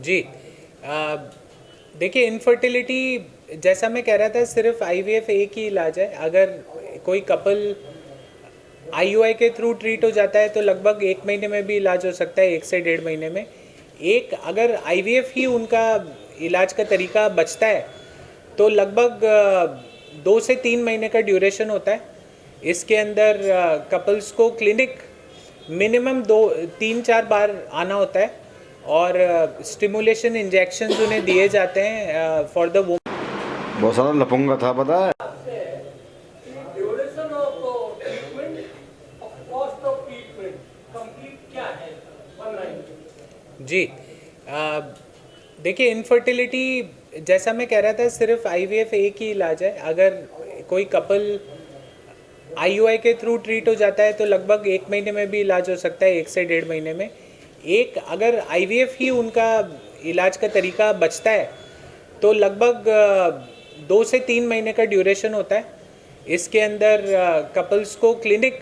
जी। देखिए, इनफर्टिलिटी जैसा मैं कह रहा था, सिर्फ आईवीएफ एक ही इलाज है। अगर कोई कपल आईयूआई के थ्रू ट्रीट हो जाता है तो लगभग 1 महीने में भी इलाज हो सकता है, 1 से 1.5 महीने में। एक अगर आईवीएफ ही उनका इलाज का तरीका बचता है तो लगभग 2 से 3 महीने का ड्यूरेशन होता है। इसके अंदर कपल्स को क्लिनिक मिनिमम 2 3 4 बार आना होता है और स्टिमुलेशन इंजेक्शंस उन्हें दिए जाते हैं फॉर द वुमन। बहुत सारा लफंगा था, पता है। Duration of treatment, cost of treatment complete क्या है 190? जी। देखिए, इनफर्टिलिटी जैसा मैं कह रहा था, सिर्फ आईवीएफ एक ही इलाज है। अगर कोई कपल आईयूआई के थ्रू ट्रीट हो जाता है तो लगभग 1 महीने में भी इलाज हो सकता है, 1 से 1.5 महीने में। एक अगर आईवीएफ ही उनका इलाज का तरीका बचता है तो लगभग 2 से 3 महीने का ड्यूरेशन होता है। इसके अंदर कपल्स को क्लिनिक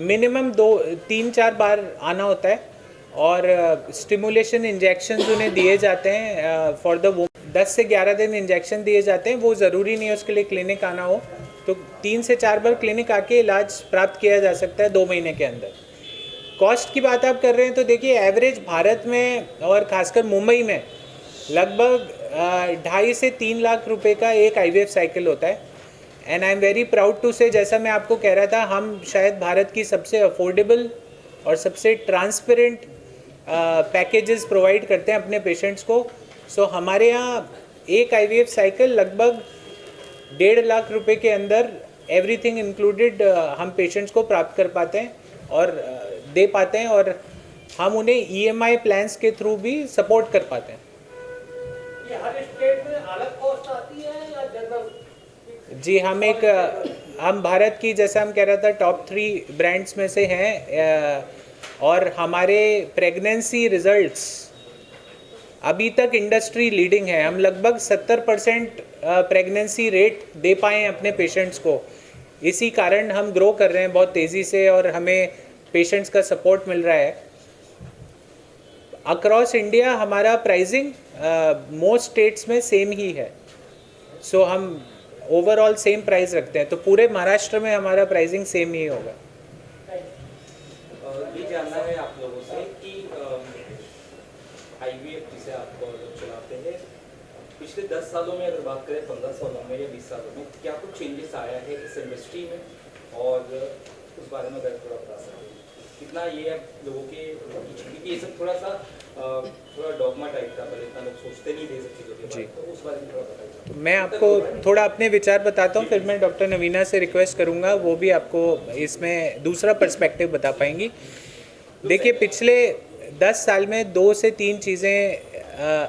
मिनिमम 2 3 4 बार आना होता है और स्टिमुलेशन इंजेक्शंस उन्हें दिए जाते हैं फॉर द वुमन। 10 से 11 दिन इंजेक्शन दिए जाते हैं। वो ज़रूरी नहीं है उसके लिए क्लिनिक आना हो, तो 3 से 4 बार क्लिनिक आके इलाज प्राप्त किया जा सकता है 2 महीने के अंदर। कॉस्ट की बात आप कर रहे हैं तो देखिए, एवरेज भारत में और खासकर मुंबई में लगभग 2.5 से 3 लाख रुपए का एक आईवीएफ साइकिल होता है। And I am very proud to say, जैसा मैं आपको कह रहा था, हम शायद भारत की सबसे अफोर्डेबल और सबसे ट्रांसपेरेंट पैकेजेस प्रोवाइड करते हैं अपने पेशेंट्स को। सो हमारे यहाँ एक आईवीएफ साइकिल लगभग 1.5 लाख रुपए के अंदर एवरीथिंग इंक्लूडेड हम पेशेंट्स को प्राप्त कर पाते हैं और दे पाते हैं, और हम उन्हें ईएमआई प्लान्स के थ्रू भी सपोर्ट कर पाते हैं। ये हर स्टेट में अलग कॉस्ट आती है या जनरल? जी, हम भारत की, जैसा हम कह रहा था, टॉप 3 ब्रांड्स में से हैं और हमारे प्रेगनेंसी रिजल्ट्स अभी तक इंडस्ट्री लीडिंग है। हम लगभग 70% प्रेगनेंसी रेट दे पाए हैं अपने पेशेंट्स को। इसी कारण हम ग्रो कर रहे हैं बहुत तेज़ी से और हमें पेशेंट्स का सपोर्ट मिल रहा है। अक्रॉस इंडिया हमारा प्राइसिंग मोस्ट स्टेट्स में सेम ही है। सो हम ओवरऑल सेम प्राइस रखते हैं, तो पूरे महाराष्ट्र में हमारा प्राइसिंग सेम ही होगा। ये जानना है आप लोगों से कि आईवीएफ जिसे आप चलाते हैं, पिछले 10 सालों में अगर बात करें, 15 सालों में या 20 सालों में, क्या कुछ चेंजेस आया है इस इंडस्ट्री में, और उस बारे में अगर थोड़ा बता सकते हैं कितना ये लोगों के, क्योंकि ये सब थोड़ा डॉगमा टाइप का, पर इतना लोग सोचते नहीं थे सब चीज़ों के बारे में, तो उस बारे में थोड़ा बताइए। मैं आपको थोड़ा अपने विचार बताता हूँ, फिर मैं डॉक्टर नवीना से रिक्वेस्ट करूँगा, वो भी आपको इसमें दूसरा पर्सपेक्टिव बता पाएंगी। देखिए, पिछले 10 साल में 2 से 3 चीज़ें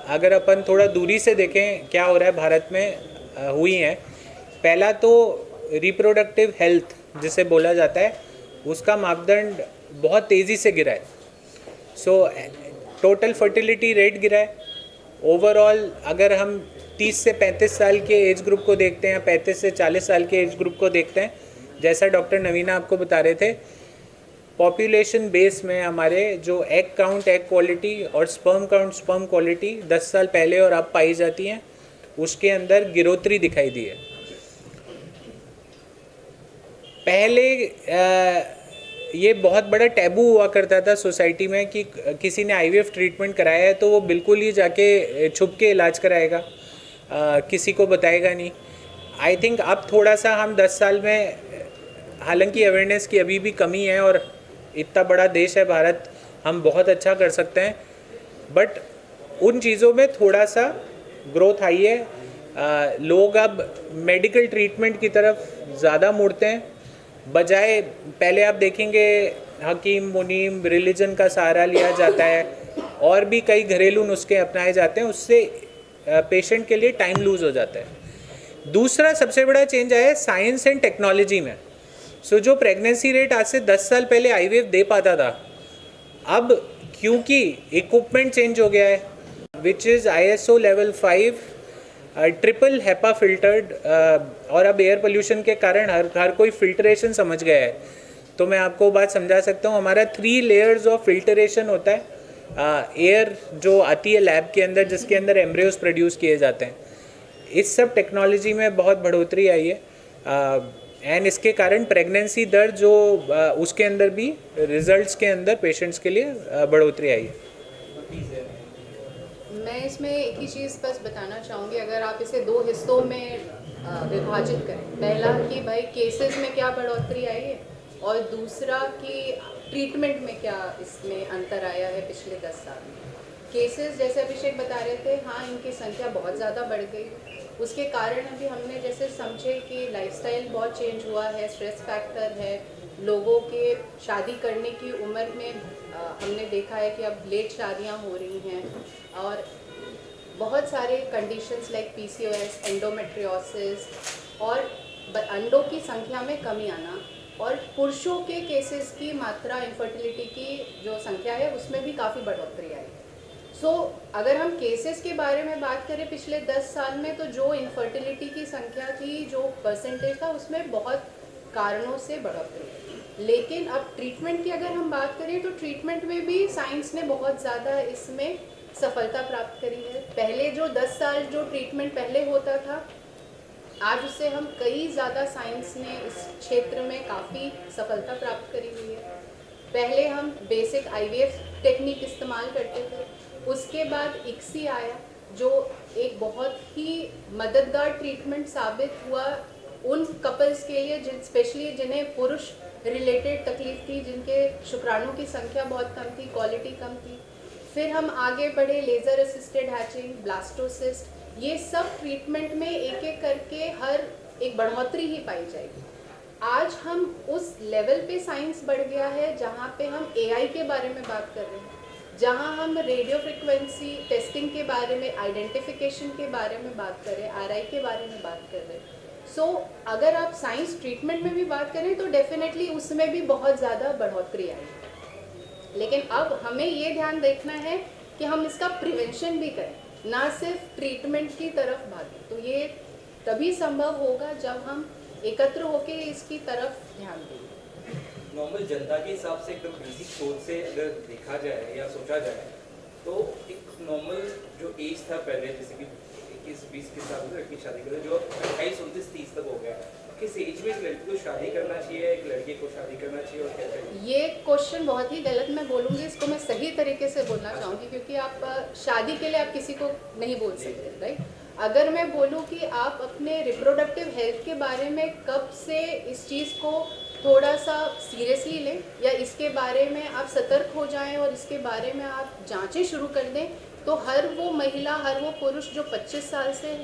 अगर अपन थोड़ा दूरी से देखें क्या हो रहा है भारत में हुई हैं। पहला तो रिप्रोडक्टिव हेल्थ जिसे बोला जाता है, उसका मापदंड बहुत तेज़ी से गिरा है। सो टोटल फर्टिलिटी रेट गिरा है। ओवरऑल अगर हम 30 से 35 साल के एज ग्रुप को देखते हैं, 35 से 40 साल के एज ग्रुप को देखते हैं, जैसा डॉक्टर नवीना आपको बता रहे थे, पॉपुलेशन बेस में हमारे जो एग काउंट, एग क्वालिटी और स्पर्म काउंट, स्पर्म क्वालिटी 10 साल पहले और अब पाई जाती हैं, उसके अंदर गिरोतरी दिखाई दी है। पहले ये बहुत बड़ा टैबू हुआ करता था सोसाइटी में कि किसी ने आईवीएफ ट्रीटमेंट कराया है तो वो बिल्कुल ही जाके छुप के इलाज कराएगा, किसी को बताएगा नहीं। आई थिंक अब थोड़ा सा हम 10 साल में, हालांकि अवेयरनेस की अभी भी कमी है और इतना बड़ा देश है भारत, हम बहुत अच्छा कर सकते हैं, बट उन चीज़ों में थोड़ा सा ग्रोथ आई है। लोग अब मेडिकल ट्रीटमेंट की तरफ ज़्यादा मुड़ते हैं, बजाय पहले आप देखेंगे हकीम, मुनीम, रिलीजन का सहारा लिया जाता है और भी कई घरेलू नुस्खे अपनाए जाते हैं, उससे पेशेंट के लिए टाइम लूज़ हो जाता है। दूसरा सबसे बड़ा चेंज आया है साइंस एंड टेक्नोलॉजी में। सो जो प्रेगनेंसी रेट आज से 10 साल पहले आईवीएफ दे पाता था, अब क्योंकि इक्विपमेंट चेंज हो गया है, which is ISO level 5 triple HEPA filtered, और अब एयर पोल्यूशन के कारण हर कोई फिल्टरेशन समझ गया है। तो मैं आपको बात समझा सकता हूँ, हमारा 3 लेयर्स ऑफ फिल्टरेशन होता है एयर जो आती है लैब के अंदर जिसके अंदर एम्ब्रियोज प्रोड्यूस किए जाते हैं, इस सब टेक्नोलॉजी में बहुत बढ़ोतरी आई है एंड इसके कारण प्रेगनेंसी दर जो उसके अंदर भी रिजल्ट्स के अंदर पेशेंट्स के लिए बढ़ोतरी आई है। मैं इसमें एक ही चीज़ बस बताना चाहूँगी, अगर आप इसे दो हिस्सों में विभाजित करें, पहला कि भाई केसेस में क्या बढ़ोतरी आई है और दूसरा कि ट्रीटमेंट में क्या इसमें अंतर आया है पिछले 10 साल में। केसेस जैसे अभिषेक बता रहे थे, हाँ इनकी संख्या बहुत ज़्यादा बढ़ गई। उसके कारण अभी हमने जैसे समझे कि लाइफस्टाइल बहुत चेंज हुआ है, स्ट्रेस फैक्टर है, लोगों के शादी करने की उम्र में हमने देखा है कि अब लेट शादियां हो रही हैं और बहुत सारे कंडीशंस लाइक PCOS, एंडोमेट्रियोसिस और अंडों की संख्या में कमी आना और पुरुषों के केसेस की मात्रा इनफर्टिलिटी की जो संख्या है उसमें भी काफ़ी बढ़ोतरी आई। अगर हम केसेस के बारे में बात करें पिछले 10 साल में, तो जो इनफर्टिलिटी की संख्या थी, जो परसेंटेज था, उसमें बहुत कारणों से बढ़ोतरी। लेकिन अब ट्रीटमेंट की अगर हम बात करें तो ट्रीटमेंट में भी साइंस ने बहुत ज़्यादा इसमें सफलता प्राप्त करी है। पहले जो 10 साल जो ट्रीटमेंट पहले होता था, आज उससे हम कई ज़्यादा साइंस ने इस क्षेत्र में काफ़ी सफलता प्राप्त करी हुई है। पहले हम बेसिक IVF टेक्निक इस्तेमाल करते थे, उसके बाद ICSI आया जो एक बहुत ही मददगार ट्रीटमेंट साबित हुआ उन कपल्स के लिए स्पेशली जिन्हें पुरुष रिलेटेड तकलीफ थी, जिनके शुक्राणु की संख्या बहुत कम थी, क्वालिटी कम थी। फिर हम आगे बढ़े, लेज़र असिस्टेड हैचिंग, ब्लास्टोसिस्ट, ये सब ट्रीटमेंट में एक एक करके हर एक बढ़ोतरी ही पाई जाएगी। आज हम उस लेवल पे साइंस बढ़ गया है जहाँ पे हम AI के बारे में बात कर रहे हैं, जहाँ हम रेडियो फ्रिक्वेंसी टेस्टिंग के बारे में, आइडेंटिफिकेशन के बारे में बात कर रहे हैं, RI के बारे में बात कर रहे हैं। अगर आप साइंस ट्रीटमेंट में भी बात करें तो डेफिनेटली उसमें भी बहुत ज़्यादा बढ़ोतरी आई। लेकिन अब हमें ये ध्यान देखना है कि हम इसका प्रिवेंशन भी करें, ना सिर्फ ट्रीटमेंट की तरफ भागें। तो ये तभी संभव होगा जब हम एकत्र होकर इसकी तरफ ध्यान दें। नॉर्मल जनता के हिसाब से एकदम बेसिक सोच से अगर देखा जाए या सोचा जाए तो एक नॉर्मल जो एज था पहले, जैसे कि 21-20 के साल में लड़की शादी करे, जो 28-29-30 तक हो गया, किस एज में एक लड़की को शादी करना चाहिए, एक लड़के को शादी करना चाहिए और क्या चाहिए? ये क्वेश्चन बहुत ही गलत मैं बोलूँगी, इसको मैं सही तरीके से बोलना चाहूँगी, क्योंकि आप शादी के लिए आप किसी को नहीं बोल सकते, राइट। अगर मैं बोलूँ कि आप अपने रिप्रोडक्टिव हेल्थ के बारे में कब से इस चीज़ को थोड़ा सा सीरियसली लें या इसके बारे में आप सतर्क हो जाएं और इसके बारे में आप जांचें शुरू कर दें, तो हर वो महिला, हर वो पुरुष जो 25 साल से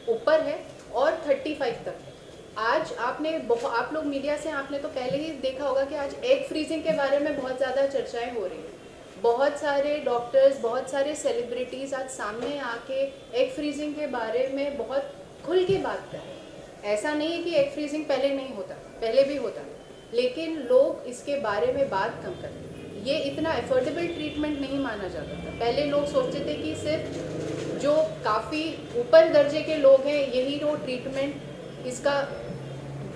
ऊपर है और 35 तक है, आज आप लोग मीडिया से आपने तो पहले ही देखा होगा कि आज एग फ्रीजिंग के बारे में बहुत ज़्यादा चर्चाएं हो रही हैं। बहुत सारे डॉक्टर्स, बहुत सारे सेलिब्रिटीज़ आज सामने आके एग फ्रीजिंग के बारे में बहुत खुल के बात कर रहे हैं। ऐसा नहीं है कि एग फ्रीजिंग पहले नहीं होता, पहले भी होता, लेकिन लोग इसके बारे में बात कम करते हैं। ये इतना एफोर्डेबल ट्रीटमेंट नहीं माना जाता था। पहले लोग सोचते थे कि सिर्फ जो काफ़ी ऊपर दर्जे के लोग हैं यही वो ट्रीटमेंट इसका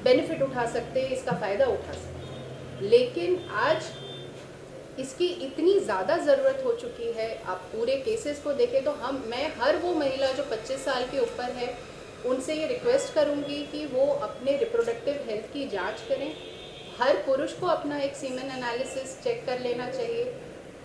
बेनिफिट उठा सकते हैं, इसका फ़ायदा उठा सकते हैं। लेकिन आज इसकी इतनी ज़्यादा ज़रूरत हो चुकी है। आप पूरे केसेस को देखें तो मैं हर वो महिला जो 25 साल के ऊपर है उनसे ये रिक्वेस्ट करूँगी कि वो अपने रिप्रोडक्टिव हेल्थ की जांच करें। हर पुरुष को अपना एक सीमेन एनालिसिस चेक कर लेना चाहिए।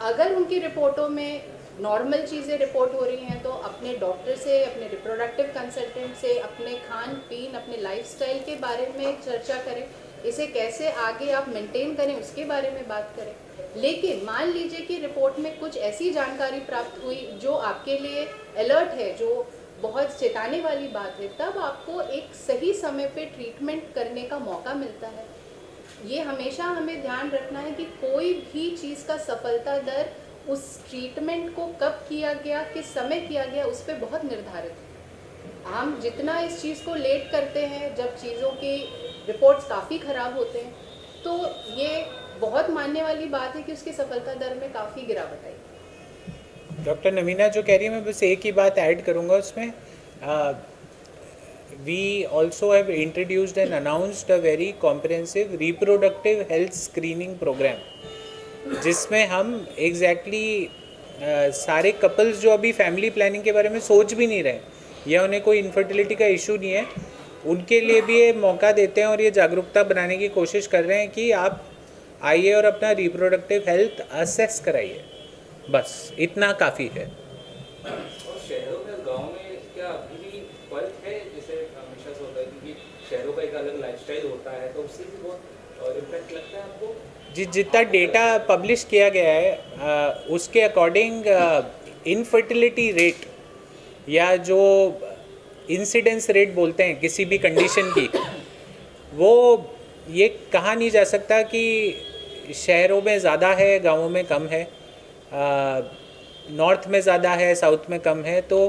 अगर उनकी रिपोर्टों में नॉर्मल चीज़ें रिपोर्ट हो रही हैं तो अपने डॉक्टर से, अपने रिप्रोडक्टिव कंसल्टेंट से अपने खान पीन, अपने लाइफस्टाइल के बारे में चर्चा करें। इसे कैसे आगे आप मेंटेन करें उसके बारे में बात करें। लेकिन मान लीजिए कि रिपोर्ट में कुछ ऐसी जानकारी प्राप्त हुई जो आपके लिए अलर्ट है, जो बहुत चेताने वाली बात है, तब आपको एक सही समय पे ट्रीटमेंट करने का मौका मिलता है। ये हमेशा हमें ध्यान रखना है कि कोई भी चीज़ का सफलता दर उस ट्रीटमेंट को कब किया गया, किस समय किया गया, उस पर बहुत निर्धारित है। हम जितना इस चीज़ को लेट करते हैं, जब चीज़ों की रिपोर्ट्स काफ़ी ख़राब होते हैं, तो ये बहुत मानने वाली बात है कि उसकी सफलता दर में काफ़ी गिरावट आई। डॉक्टर नवीना जो कह रही है, मैं बस एक ही बात ऐड करूँगा उसमें। we also have introduced and announced a very comprehensive reproductive health screening program, जिसमें हम exactly सारे कपल्स जो अभी फैमिली प्लानिंग के बारे में सोच भी नहीं रहे या उन्हें कोई इनफर्टिलिटी का इशू नहीं है, उनके लिए भी ये मौका देते हैं और ये जागरूकता बनाने की कोशिश कर रहे हैं कि आप आइए और अपना रिप्रोडक्टिव हेल्थ असेस कराइए, बस इतना काफ़ी है। और शहरों में गांव में क्या अभी भी फर्क है, जैसे हमेशा से होता है क्योंकि शहरों का एक अलग लाइफस्टाइल होता है, तो उससे भी बहुत इम्पैक्ट लगता है आपको? जितना डेटा पब्लिश किया गया है उसके अकॉर्डिंग इनफर्टिलिटी रेट या जो इंसिडेंस रेट बोलते हैं किसी भी कंडीशन की, वो ये कहा नहीं जा सकता कि शहरों में ज़्यादा है गांवों में कम है, नॉर्थ में ज़्यादा है साउथ में कम है। तो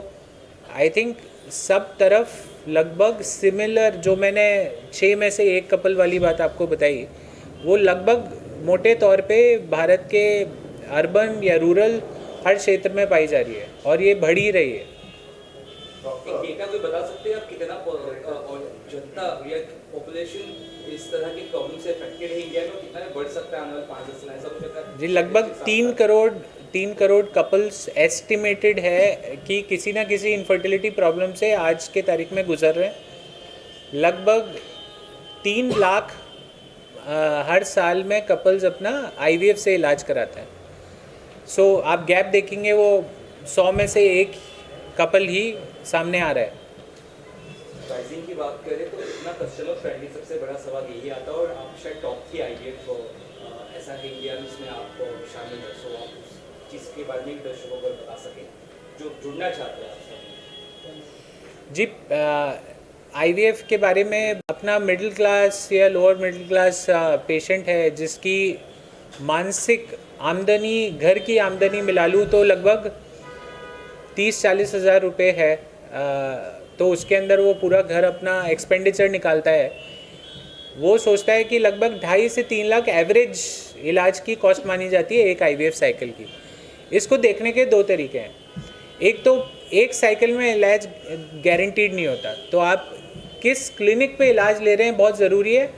आई थिंक सब तरफ लगभग सिमिलर, जो मैंने 6 में से 1 कपल वाली बात आपको बताई, वो लगभग मोटे तौर पे भारत के अर्बन या रूरल हर क्षेत्र में पाई जा रही है और ये बढ़ ही रही है। एक डेटा कोई बता सकते हैं आप कितना जनता या पॉपुलेशन इस तरह की प्रॉब्लम से अफेक्टेड है इंडिया में, कितना बढ़ सकता है आने वाले 5-10 साल, ऐसा कुछ है? जी लगभग 3 करोड़ कपल्स एस्टिमेटेड है कि किसी ना किसी इनफर्टिलिटी प्रॉब्लम से आज के तारीख में गुजर रहे हैं। लगभग 3 लाख हर साल में कपल्स अपना IVF से इलाज कराते हैं। सो आप गैप देखेंगे वो 100 में से 1 कपल ही सामने आ रहा है। प्राइसिंग की बात करें तो इतना कस्टमर फ्रेंडली, सबसे बड़ा सवाल यही आता है, और आप शायद टॉप की IVF ऐसा है इंडिया में जिसमें आप शामिल है, सो आप उस चीज़ के बारे में दर्शकों को बता सकें जो जुड़ना चाहते हैं आपसे। जी IVF के बारे में, अपना मिडिल क्लास या लोअर मिडिल क्लास पेशेंट है जिसकी मानसिक आमदनी, घर की आमदनी मिला लूँ तो लगभग 30-40 हज़ार रुपये है, तो उसके अंदर वो पूरा घर अपना एक्सपेंडिचर निकालता है। वो सोचता है कि लगभग 2.5 से 3 लाख एवरेज इलाज की कॉस्ट मानी जाती है एक IVF साइकिल की। इसको देखने के 2 तरीके हैं। एक तो एक साइकिल में इलाज गारंटीड नहीं होता, तो आप किस क्लिनिक पे इलाज ले रहे हैं बहुत ज़रूरी है,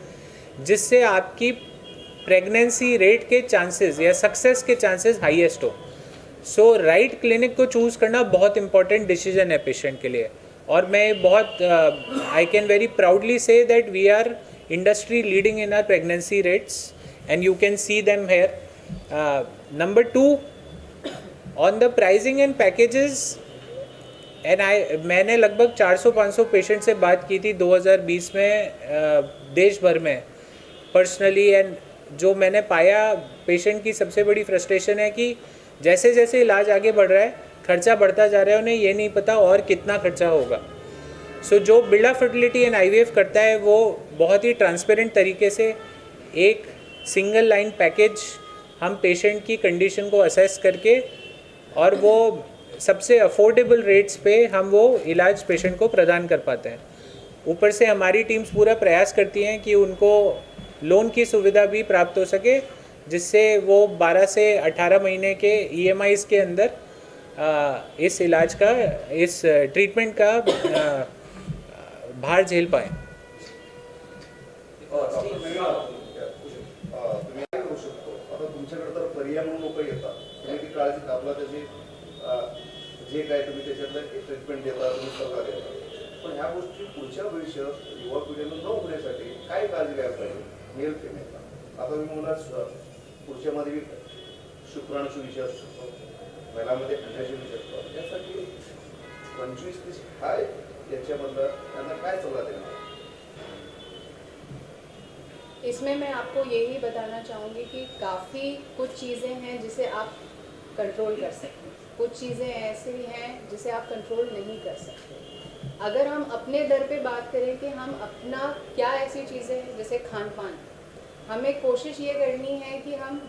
जिससे आपकी प्रेगनेंसी रेट के चांसेस या सक्सेस के चांसेस हाईएस्ट हो। सो राइट क्लिनिक को चूज़ करना बहुत इंपॉर्टेंट डिसीजन है पेशेंट के लिए। और मैं बहुत I can very proudly say that we are industry leading in our pregnancy rates and you can see them here. Number 2, on the pricing and packages, मैंने लगभग 400-500 पेशेंट से बात की थी 2020 में देश भर में पर्सनली, एंड जो मैंने पाया पेशेंट की सबसे बड़ी फ्रस्ट्रेशन है कि जैसे जैसे इलाज आगे बढ़ रहा है खर्चा बढ़ता जा रहा है, उन्हें ये नहीं पता और कितना खर्चा होगा। सो जो बिल्डा फर्टिलिटी एंड IVF करता है वो बहुत ही ट्रांसपेरेंट तरीके से एक सिंगल लाइन पैकेज हम पेशेंट की कंडीशन को असेस करके और वो सबसे अफोर्डेबल रेट्स पे हम वो इलाज पेशेंट को प्रदान कर पाते हैं। ऊपर से हमारी टीम्स पूरा प्रयास करती हैं कि उनको लोन की सुविधा भी प्राप्त हो सके, जिससे वो 12 से 18 महीने के EMIs के अंदर इस इलाज का, इस ट्रीटमेंट का भार झेल पाएँ। तुम्ही काय करू शकतो, आता तुमच्याकडे तर पर्याय म्हणून लोक येतात, तुम्ही ती काळजी कापला, त्याची जे काय तुम्ही त्याच्यातलं ट्रीटमेंट देता, तुम्ही सल्ला देता, पण ह्या गोष्टी पुढच्या भविष्यात युवा पिढीला न होण्यासाठी काय काळजी घ्यायला पाहिजे मेल फिमेलला? आता मी मुला पुढच्यामध्ये शुक्राणूचा विषय असू शकतो, महिलांमध्ये अंडाशय विषय असतो, त्यासाठी 25-30 काय याच्यामधलं त्यांना काय सल्ला देणार? इसमें मैं आपको यही बताना चाहूँगी कि काफ़ी कुछ चीज़ें हैं जिसे आप कंट्रोल कर सकते हैं, कुछ चीज़ें ऐसी हैं जिसे आप कंट्रोल नहीं कर सकते। अगर हम अपने दर पे बात करें कि हम अपना क्या ऐसी चीज़ें हैं जैसे खान पान, हमें कोशिश ये करनी है कि हम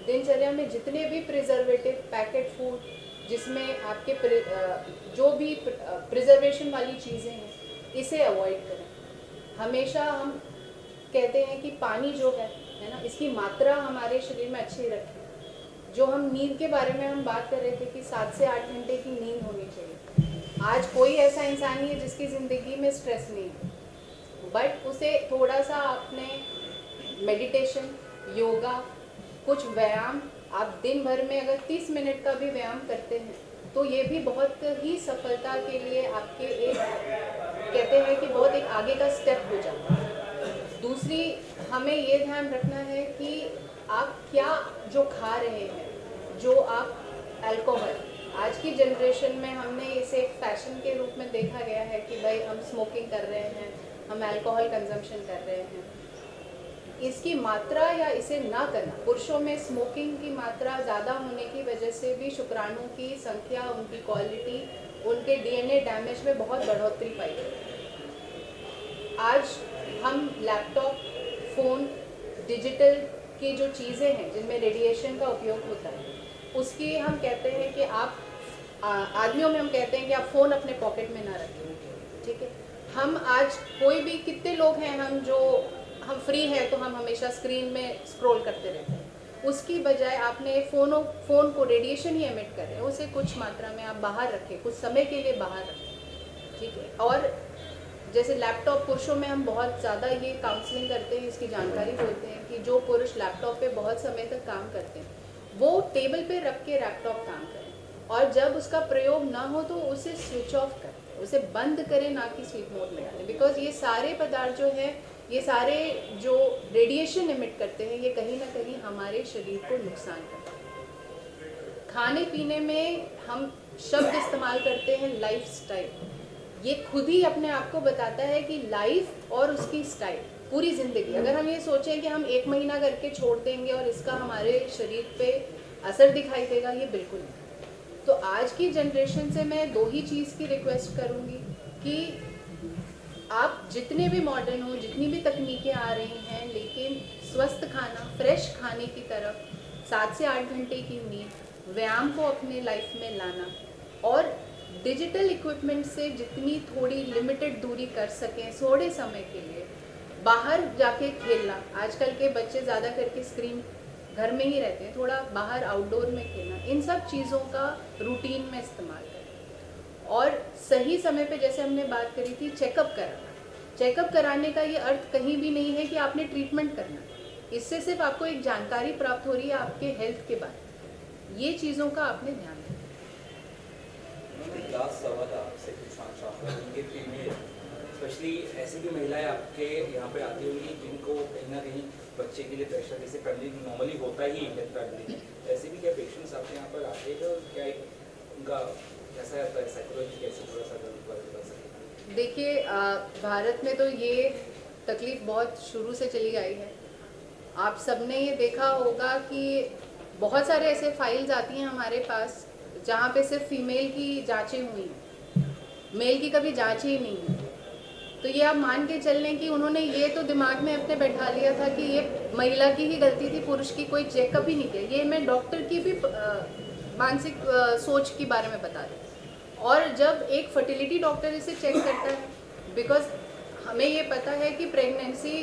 दिनचर्या में जितने भी प्रिजर्वेटिव पैकेट फूड, जिसमें आपके जो भी प्रिजर्वेशन वाली चीज़ें हैं, इसे अवॉइड करें। हमेशा हम कहते हैं कि पानी जो है ना, इसकी मात्रा हमारे शरीर में अच्छी रखें। जो हम नींद के बारे में हम बात कर रहे थे कि 7 से 8 घंटे की नींद होनी चाहिए। आज कोई ऐसा इंसान नहीं है जिसकी ज़िंदगी में स्ट्रेस नहीं है, बट उसे थोड़ा सा अपने मेडिटेशन, योगा, कुछ व्यायाम आप दिन भर में अगर 30 मिनट का भी व्यायाम करते हैं तो ये भी बहुत ही सफलता के लिए आपके एक कहते हैं कि बहुत एक आगे का स्टेप हो जाता है। दूसरी हमें ये ध्यान रखना है कि आप क्या जो खा रहे हैं, जो आप अल्कोहल, आज की जनरेशन में हमने इसे एक फैशन के रूप में देखा गया है कि भाई हम स्मोकिंग कर रहे हैं, हम अल्कोहल कंजम्पशन कर रहे हैं। इसकी मात्रा या इसे ना करना, पुरुषों में स्मोकिंग की मात्रा ज़्यादा होने की वजह से भी शुक्राणु की संख्या, उनकी क्वालिटी, उनके डीएनए डैमेज में बहुत बढ़ोतरी पाई गई। आज हम लैपटॉप, फ़ोन, डिजिटल की जो चीज़ें हैं जिनमें रेडिएशन का उपयोग होता है, उसकी हम कहते हैं कि आप आदमियों में हम कहते हैं कि आप फ़ोन अपने पॉकेट में ना रखें, ठीक है। हम आज कोई भी कितने लोग हैं हम फ्री हैं तो हम हमेशा स्क्रीन में स्क्रॉल करते रहते हैं। उसकी बजाय आपने फ़ोन को रेडिएशन ही एमिट कर रहे हैं, उसे कुछ मात्रा में आप बाहर रखें, कुछ समय के लिए बाहर रखें, ठीक है। और जैसे लैपटॉप, पुरुषों में हम बहुत ज़्यादा ये काउंसलिंग करते हैं, इसकी जानकारी देते हैं कि जो पुरुष लैपटॉप पे बहुत समय तक काम करते हैं वो टेबल पे रख के लैपटॉप काम करें, और जब उसका प्रयोग ना हो तो उसे स्विच ऑफ करें, उसे बंद करें, ना कि स्लीप मोड में डालें। बिकॉज ये सारे पदार्थ जो हैं, ये सारे जो रेडिएशन इमिट करते हैं, ये कहीं ना कहीं हमारे शरीर को नुकसान करते हैं। खाने पीने में हम शब्द इस्तेमाल करते हैं लाइफस्टाइल, ये खुद ही अपने आप को बताता है कि लाइफ और उसकी स्टाइल पूरी ज़िंदगी। अगर हम ये सोचें कि हम 1 महीना करके छोड़ देंगे और इसका हमारे शरीर पे असर दिखाई देगा, ये बिल्कुल नहीं। तो आज की जनरेशन से मैं 2 ही चीज़ की रिक्वेस्ट करूँगी कि आप जितने भी मॉडर्न हो, जितनी भी तकनीकें आ रही हैं, लेकिन स्वस्थ खाना, फ्रेश खाने की तरफ, 7 से 8 घंटे की नींद, व्यायाम को अपने लाइफ में लाना, और डिजिटल इक्विपमेंट से जितनी थोड़ी लिमिटेड दूरी कर सकें थोड़े समय के लिए, बाहर जाके खेलना। आजकल के बच्चे ज़्यादा करके स्क्रीन घर में ही रहते हैं, थोड़ा बाहर आउटडोर में खेलना, इन सब चीज़ों का रूटीन में इस्तेमाल करें। और सही समय पे, जैसे हमने बात करी थी, चेकअप कराना। चेकअप कराने का ये अर्थ कहीं भी नहीं है कि आपने ट्रीटमेंट करना, इससे सिर्फ आपको एक जानकारी प्राप्त हो रही है आपके हेल्थ के बारे में। ये चीज़ों का आपने ध्यान रखना। लास्ट सवाल आपसे पूछना चाहूँगा, उनके फीमेल स्पेशली ऐसी भी महिलाएं आपके यहाँ पे आती होंगी जिनको कहीं ना कहीं बच्चे के लिए प्रेशर, जैसे फैमिली नॉर्मली होता ही इंडियन फैमिली में, ऐसे भी क्या पेशेंट्स आपके यहाँ पर आते हैं, तो क्या उनका कैसा रहता है साइकोलॉजी, कैसे थोड़ा सा बता सकते? देखिए, भारत में तो ये तकलीफ़ बहुत शुरू से चली आई है। आप सबने ये देखा होगा कि बहुत सारे ऐसे फाइल्स आती हैं हमारे पास जहाँ पे सिर्फ फीमेल की जांचें हुई हैं, मेल की कभी जांच ही नहीं है। तो ये आप मान के चल लें कि उन्होंने ये तो दिमाग में अपने बैठा लिया था कि ये महिला की ही गलती थी, पुरुष की कोई चेकअप ही नहीं किया। ये मैं डॉक्टर की भी मानसिक सोच के बारे में बता रही हूँ। और जब एक फर्टिलिटी डॉक्टर इसे चेक करता है, बिकॉज हमें ये पता है कि प्रेगनेंसी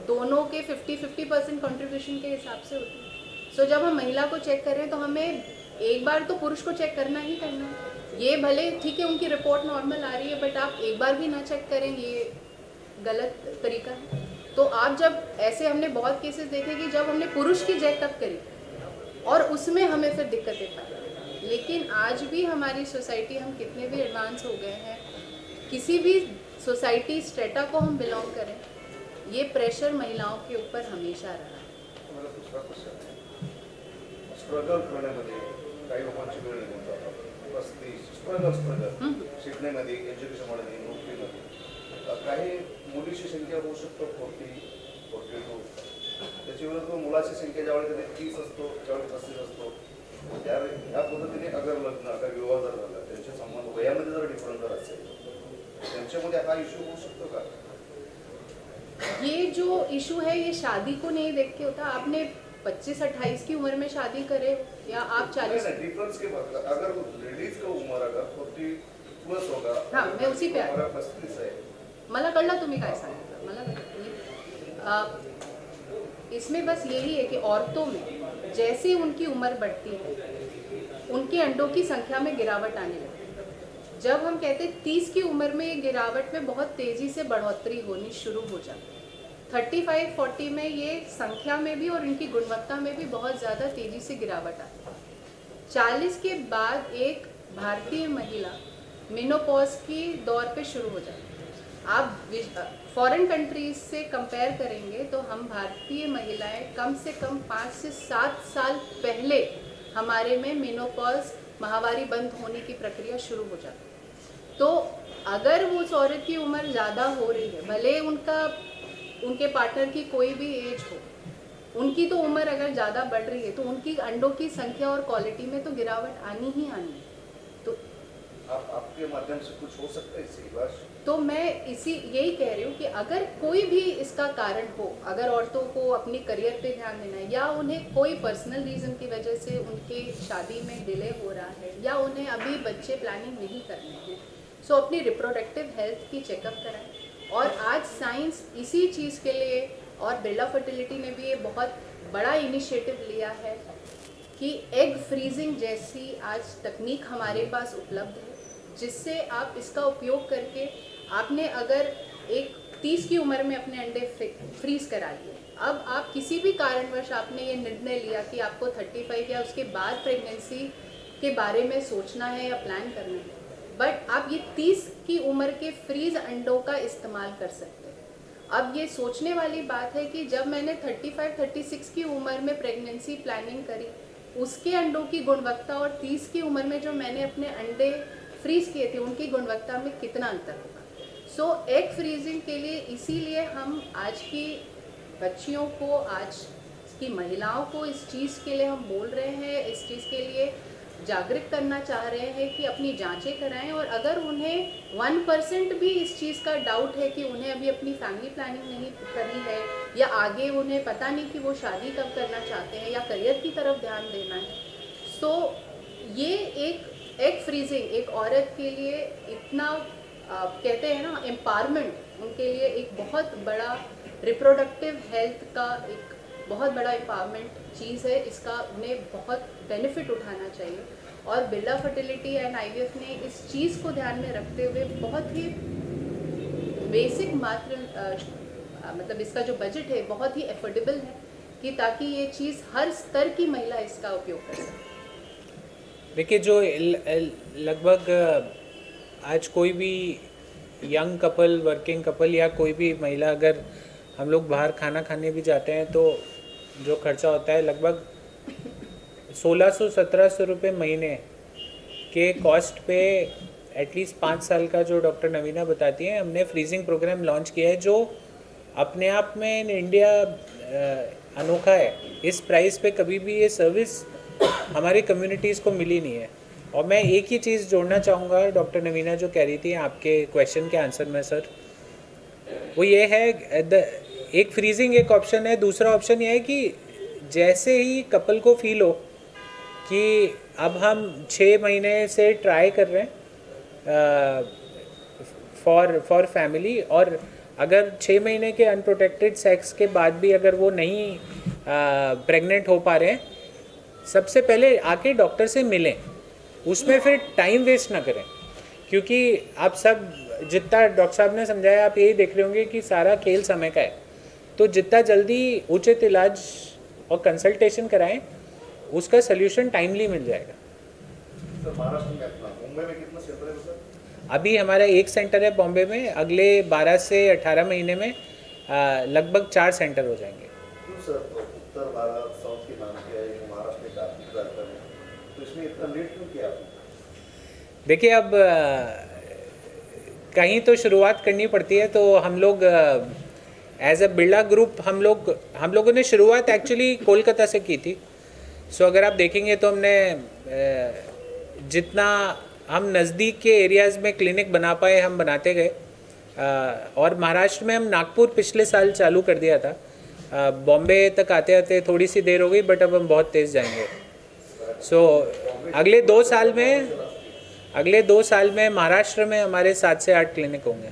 दोनों के 50-50% कंट्रीब्यूशन के हिसाब से होती है। सो जब हम महिला को चेक कर रहे हैं तो हमें एक बार तो पुरुष को चेक करना ही करना है। ये भले ठीक है उनकी रिपोर्ट नॉर्मल आ रही है, बट आप एक बार भी ना चेक करें, ये गलत तरीका है। तो आप जब ऐसे, हमने बहुत केसेस देखे कि जब हमने पुरुष की चेकअप करी और उसमें हमें फिर दिक्कतें पाई। लेकिन आज भी हमारी सोसाइटी, हम कितने भी एडवांस हो गए हैं, किसी भी सोसाइटी स्ट्रेटा को हम बिलोंग करें, ये प्रेशर महिलाओं के ऊपर हमेशा रहा है। मला दुसरा क्वेश्चन आहे, स्ट्रगल करण्यामध्ये काही लोकांची वेळ निघून जातात, पस्ती स्ट्रगल शिकण्यामध्ये, एज्युकेशनमध्ये, नोकरीमध्ये. काही मुलीची संख्या होऊ शकतो 40-42, त्याची विरुद्ध मुलाची संख्या ज्यावेळी त्याने 30 असतो, ज्यावेळी 35 असतो, ह्या पद्धतीने अगर लग्न, अगर विवाह जर झाला, त्यांचे संबंध वयामध्ये जर डिफरन्स जर असेल, त्यांच्यामध्ये हा इश्यू होऊ शकतो का? ये जो इशू है ये शादी को नहीं देख के होता। आपने 25-28 की उम्र में शादी करे या आप 40, डिफरेंस के बाद अगर लेडीज का उम्र अगर 40 प्लस होगा, हाँ, मैं उसी पे हमारा 35 है, मला कळलं तुम्ही काय सांगितलं, मला कळलं। इसमें बस यही है कि औरतों में जैसे उनकी उम्र बढ़ती है उनके अंडों की संख्या में गिरावट आने लगती है। जब हम कहते हैं 30 की उम्र में ये गिरावट में बहुत तेज़ी से बढ़ोतरी होनी शुरू हो जाती है, 35-40 में ये संख्या में भी और इनकी गुणवत्ता में भी बहुत ज़्यादा तेज़ी से गिरावट आई। 40 के बाद एक भारतीय महिला मेनोपॉज की दौर पे शुरू हो जाती है। आप फॉरेन कंट्रीज से कंपेयर करेंगे तो हम भारतीय महिलाएं कम से कम 5 से 7 साल पहले हमारे में मेनोपॉज माहवारी बंद होने की प्रक्रिया शुरू हो जाती है। तो अगर वो उस औरत की उम्र ज़्यादा हो रही है, भले उनके पार्टनर की कोई भी एज हो, उनकी तो उम्र अगर ज़्यादा बढ़ रही है तो उनकी अंडों की संख्या और क्वालिटी में तो गिरावट आनी ही आनी है। तो आपके माध्यम से कुछ हो सकता है इसकी बात? तो मैं यही कह रही हूँ कि अगर कोई भी इसका कारण हो, अगर औरतों को अपनी करियर पे ध्यान देना है या उन्हें कोई पर्सनल रीज़न की वजह से उनके शादी में डिले हो रहा है या उन्हें अभी बच्चे प्लानिंग नहीं करने हैं, सो अपनी रिप्रोडक्टिव हेल्थ की चेकअप कराएं। और आज साइंस इसी चीज़ के लिए, और बिरला फर्टिलिटी ने भी ये बहुत बड़ा इनिशिएटिव लिया है कि एग फ्रीजिंग जैसी आज तकनीक हमारे पास उपलब्ध है, जिससे आप इसका उपयोग करके आपने अगर एक 30 की उम्र में अपने अंडे फ्रीज करा लिए, अब आप किसी भी कारणवश आपने ये निर्णय लिया कि आपको 35 या उसके बाद प्रेगनेंसी के बारे में सोचना है या प्लान करना है, बट आप ये 30 की उम्र के फ्रीज अंडों का इस्तेमाल कर सकते हैं। अब ये सोचने वाली बात है कि जब मैंने 35-36 की उम्र में प्रेगनेंसी प्लानिंग करी, उसके अंडों की गुणवत्ता और 30 की उम्र में जो मैंने अपने अंडे फ्रीज किए थे उनकी गुणवत्ता में कितना अंतर होगा। सो एग फ्रीजिंग के लिए इसीलिए हम आज की बच्चियों को, आज की महिलाओं को इस चीज़ के लिए हम बोल रहे हैं, इस चीज़ के लिए जागरूक करना चाह रहे हैं कि अपनी जांचें कराएं। और अगर उन्हें 1% भी इस चीज़ का डाउट है कि उन्हें अभी अपनी फैमिली प्लानिंग नहीं करनी है या आगे उन्हें पता नहीं कि वो शादी कब करना चाहते हैं या करियर की तरफ ध्यान देना है, तो ये एक एग फ्रीजिंग एक औरत के लिए इतना कहते हैं ना एम्पावरमेंट, उनके लिए एक बहुत बड़ा रिप्रोडक्टिव हेल्थ का एक बहुत बड़ा एम्पावरमेंट चीज़ है। इसका उन्हें बहुत बेनिफिट उठाना चाहिए। और बिरला फर्टिलिटी एंड IVF ने इस चीज़ को ध्यान में रखते हुए बहुत ही बेसिक मतलब इसका जो बजट है बहुत ही एफोर्डेबल है कि ताकि ये चीज़ हर स्तर की महिला इसका उपयोग कर सके। देखिए, जो लगभग आज कोई भी यंग कपल, वर्किंग कपल या कोई भी महिला, अगर हम लोग बाहर खाना खाने भी जाते हैं तो जो खर्चा होता है लगभग 1600-1700 रुपये महीने के कॉस्ट पे एटलीस्ट 5 साल का, जो डॉक्टर नवीना बताती हैं, हमने फ्रीजिंग प्रोग्राम लॉन्च किया है जो अपने आप में इन इंडिया अनोखा है। इस प्राइस पे कभी भी ये सर्विस हमारी कम्युनिटीज़ को मिली नहीं है। और मैं एक ही चीज़ जोड़ना चाहूँगा डॉक्टर नवीना जो कह रही थी आपके क्वेश्चन के आंसर में सर, वो ये है एक फ्रीजिंग एक ऑप्शन है, दूसरा ऑप्शन ये है कि जैसे ही कपल को फील हो कि अब हम 6 महीने से ट्राई कर रहे हैं फॉर फैमिली, और अगर 6 महीने के अनप्रोटेक्टेड सेक्स के बाद भी अगर वो नहीं प्रेग्नेंट हो पा रहे हैं, सबसे पहले आके डॉक्टर से मिलें। उसमें फिर टाइम वेस्ट ना करें, क्योंकि आप सब जितना डॉक्टर साहब ने समझाया, आप यही देख रहे होंगे कि सारा खेल समय का है। तो जितना जल्दी उचित इलाज और कंसल्टेशन कराएं, उसका सल्यूशन टाइमली मिल जाएगा। सर, महाराष्ट्र में अपना मुंबई में कितना सेंटर है सर? अभी हमारा एक सेंटर है बॉम्बे में, अगले 12 से 18 महीने में लगभग 4 सेंटर हो जाएंगे। क्यों सर? तो उत्तर भारत, साउथ की नाम किया है, महाराष्ट्र में काफी ज़्यादा है, तो इसमें इतना लेट क्यों किया आपने? देखिए, अब कहीं तो शुरुआत करनी पड़ती है, तो हम लोग एज अ बिरला ग्रुप हम लोगों ने शुरुआत एक्चुअली कोलकाता से की थी। सो अगर आप देखेंगे तो हमने जितना हम नज़दीक के एरियाज़ में क्लिनिक बना पाए हम बनाते गए, और महाराष्ट्र में हम नागपुर पिछले साल चालू कर दिया था। बॉम्बे तक आते आते थोड़ी सी देर हो गई, बट अब हम बहुत तेज़ जाएंगे। सो अगले 2 साल में महाराष्ट्र में हमारे 7 से 8 क्लिनिक होंगे।